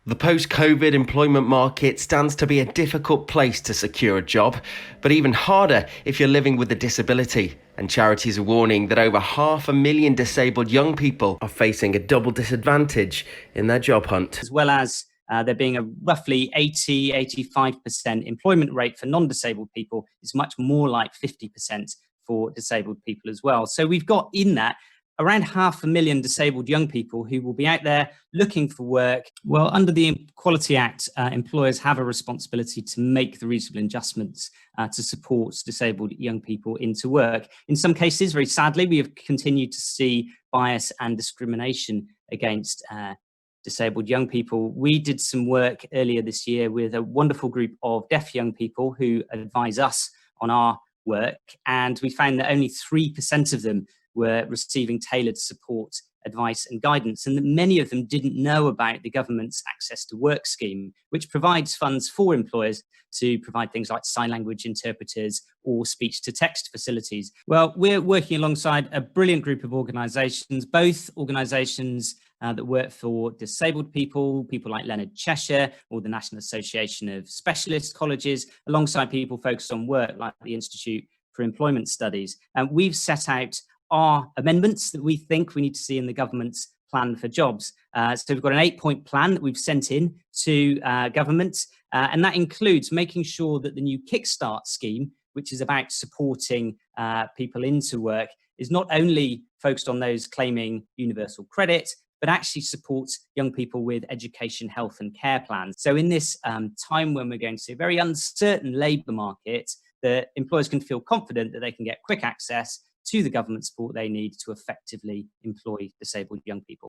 The post-COVID employment market stands to be a difficult place to secure a job, but even harder if you're living with a disability. And charities are warning that over 500,000 disabled young people are facing a double disadvantage in their job hunt. As well as there being a roughly 85% employment rate for non-disabled people, is much more like 50% for disabled people as well. So we've got in that around 500,000 disabled young people who will be out there looking for work. Well, under the Equality Act, employers have a responsibility to make the reasonable adjustments to support disabled young people into work. In some cases, very sadly, we have continued to see bias and discrimination against disabled young people. We did some work earlier this year with a wonderful group of deaf young people who advise us on our work, and we found that only 3% of them were receiving tailored support, advice and guidance, and that many of them didn't know about the government's Access to Work scheme, which provides funds for employers to provide things like sign language interpreters or speech-to-text facilities. Well, we're working alongside a brilliant group of organisations, both organisations that work for disabled people, people like Leonard Cheshire or the National Association of Specialist Colleges, alongside people focused on work like the Institute for Employment Studies. And we've set out our amendments that we think we need to see in the government's plan for jobs. So we've got an 8-point plan that we've sent in to government, and that includes making sure that the new Kickstart scheme, which is about supporting people into work, is not only focused on those claiming universal credit, but actually supports young people with education, health and care plans. So in this time when we're going to see a very uncertain labour market, the employers can feel confident that they can get quick access to the government support they need to effectively employ disabled young people.